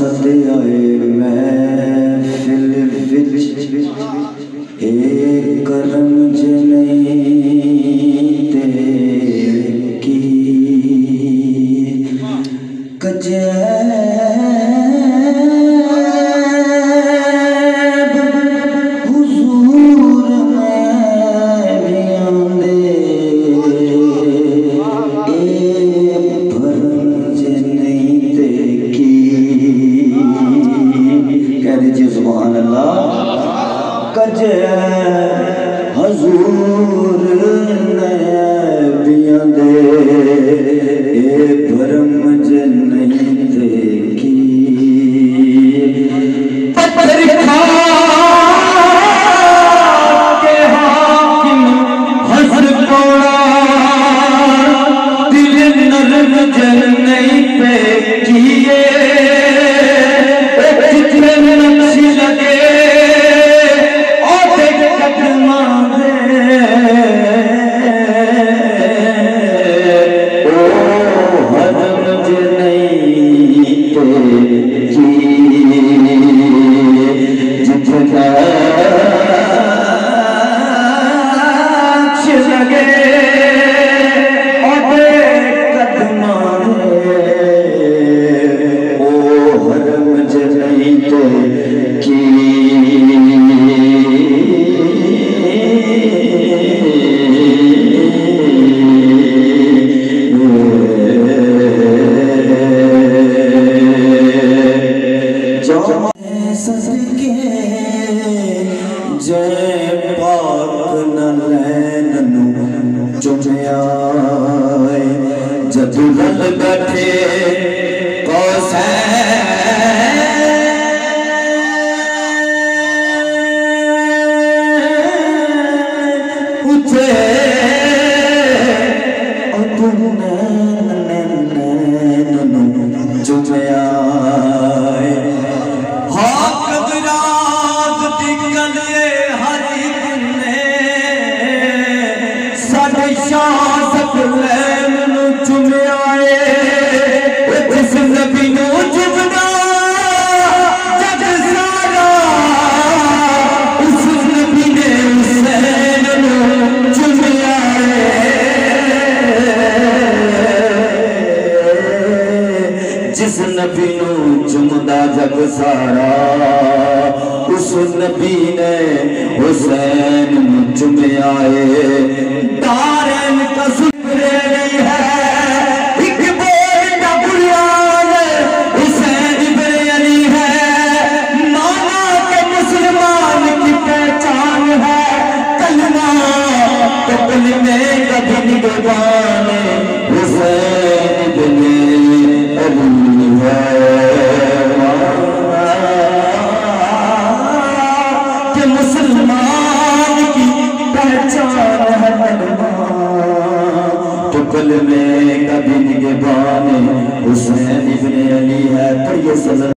सदे आए महफिल विच ए करम जे नहीं ते की हजूर नबियां दे ए भरम जे नहीं देखी पत्थर खा के हाकिम हंस पड़ा दिल नरम जे नहीं पे किए जितने नक्श लगे जय पाक नैनू चुमिया जदू लल बैठे उठे नैनू चुमिया जिस नबी नू चुमदा जग सारा उस नबी ने हुसैन नू चुमिया है। दारैन कसम रही है एक बोल दा बुनियाद हुसैन इब्न अली है। माना के मुसलमान की पहचान है कलमा तो कलमे कभी निगरान हुसैन इब्न अली के मुसलमान की पहचान है तो कल में कभी निगरान हुसैन इब्न अली है। पर ये